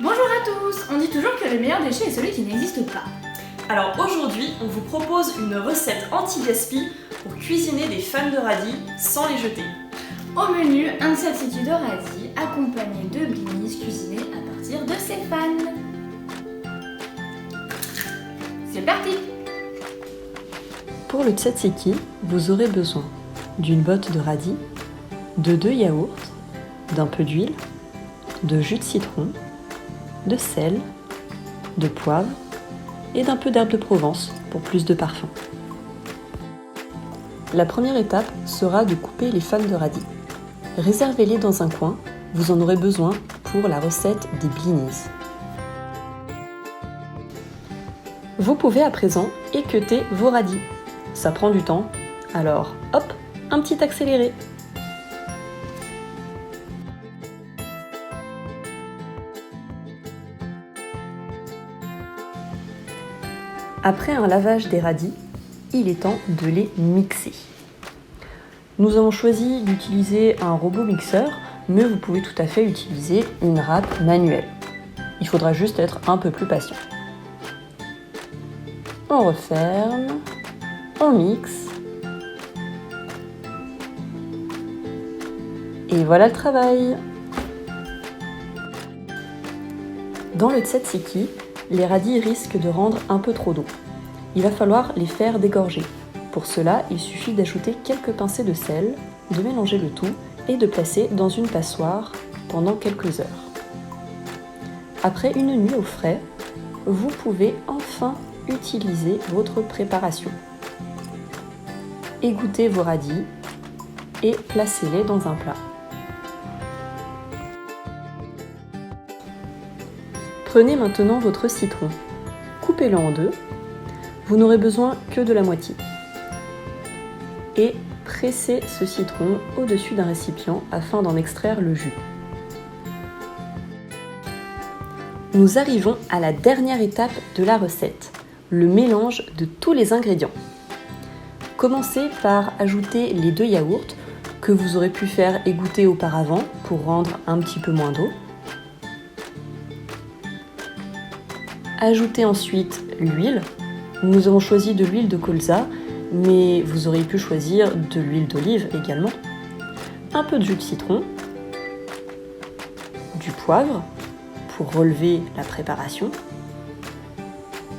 Bonjour à tous. On dit toujours que le meilleur déchet est celui qui n'existe pas. Alors aujourd'hui, on vous propose une recette anti-gaspi pour cuisiner des fans de radis sans les jeter. Au menu, un tzatziki de radis accompagné de blinis cuisinés à partir de ses fans. C'est parti. Pour le tzatziki, vous aurez besoin d'une botte de radis, de 2 yaourts, d'un peu d'huile, de jus de citron, de sel, de poivre et d'un peu d'herbe de Provence pour plus de parfum. La première étape sera de couper les fans de radis. Réservez-les dans un coin, vous en aurez besoin pour la recette des blinis. Vous pouvez à présent équeuter vos radis. Ça prend du temps, alors hop, un petit accéléré. Après un lavage des radis, il est temps de les mixer. Nous avons choisi d'utiliser un robot mixeur, mais vous pouvez tout à fait utiliser une râpe manuelle. Il faudra juste être un peu plus patient. On referme, on mixe. Et voilà le travail. Dans le tzatziki, les radis risquent de rendre un peu trop d'eau. Il va falloir les faire dégorger. Pour cela, il suffit d'ajouter quelques pincées de sel, de mélanger le tout et de placer dans une passoire pendant quelques heures. Après une nuit au frais, vous pouvez enfin utiliser votre préparation. Égouttez vos radis et placez-les dans un plat. Prenez maintenant votre citron, coupez-le en deux, vous n'aurez besoin que de la moitié. Et pressez ce citron au-dessus d'un récipient afin d'en extraire le jus. Nous arrivons à la dernière étape de la recette, le mélange de tous les ingrédients. Commencez par ajouter les 2 yaourts que vous aurez pu faire égoutter auparavant pour rendre un petit peu moins d'eau. Ajoutez ensuite l'huile. Nous avons choisi de l'huile de colza, mais vous auriez pu choisir de l'huile d'olive également. Un peu de jus de citron, du poivre pour relever la préparation,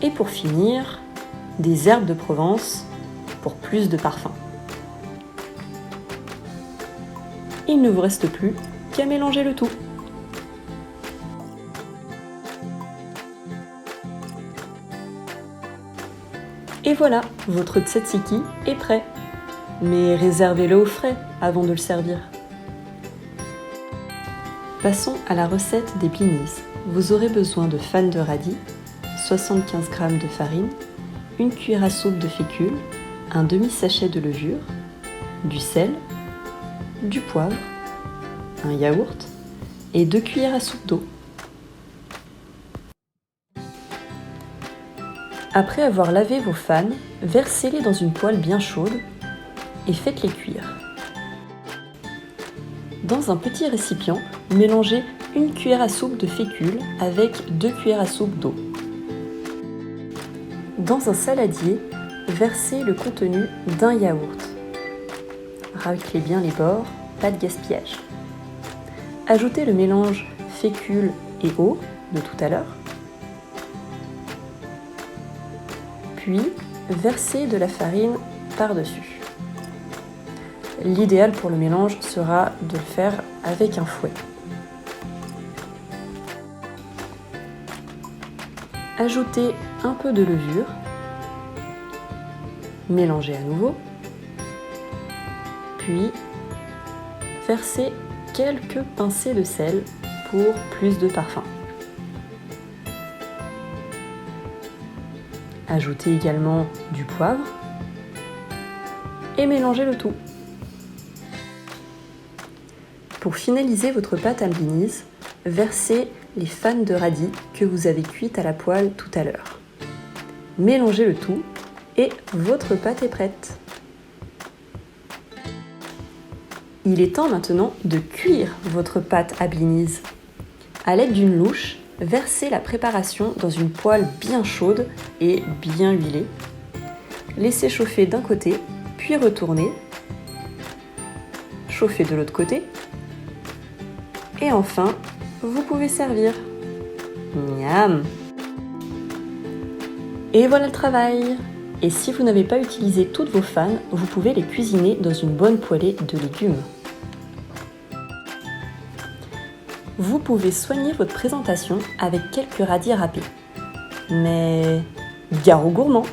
et pour finir, des herbes de Provence pour plus de parfum. Il ne vous reste plus qu'à mélanger le tout. Et voilà, votre tzatziki est prêt. Mais réservez-le au frais avant de le servir. Passons à la recette des blinis. Vous aurez besoin de fans de radis, 75 g de farine, une cuillère à soupe de fécule, un demi-sachet de levure, du sel, du poivre, un yaourt et 2 cuillères à soupe d'eau. Après avoir lavé vos fans, versez-les dans une poêle bien chaude et faites-les cuire. Dans un petit récipient, mélangez une cuillère à soupe de fécule avec 2 cuillères à soupe d'eau. Dans un saladier, versez le contenu d'un yaourt. Raclez bien les bords, pas de gaspillage. Ajoutez le mélange fécule et eau de tout à l'heure. Puis, versez de la farine par-dessus. L'idéal pour le mélange sera de le faire avec un fouet. Ajoutez un peu de levure, mélangez à nouveau, puis versez quelques pincées de sel pour plus de parfum. Ajoutez également du poivre et mélangez le tout. Pour finaliser votre pâte à blinis, versez les fans de radis que vous avez cuites à la poêle tout à l'heure. Mélangez le tout et votre pâte est prête. Il est temps maintenant de cuire votre pâte à blinis. À l'aide d'une louche, Versez la préparation dans une poêle bien chaude et bien huilée. Laissez chauffer d'un côté, puis retournez. Chauffez de l'autre côté. Et enfin, vous pouvez servir. Miam! Et voilà le travail! Et si vous n'avez pas utilisé toutes vos fanes, vous pouvez les cuisiner dans une bonne poêlée de légumes. Vous pouvez soigner votre présentation avec quelques radis râpés. Mais gare aux gourmands!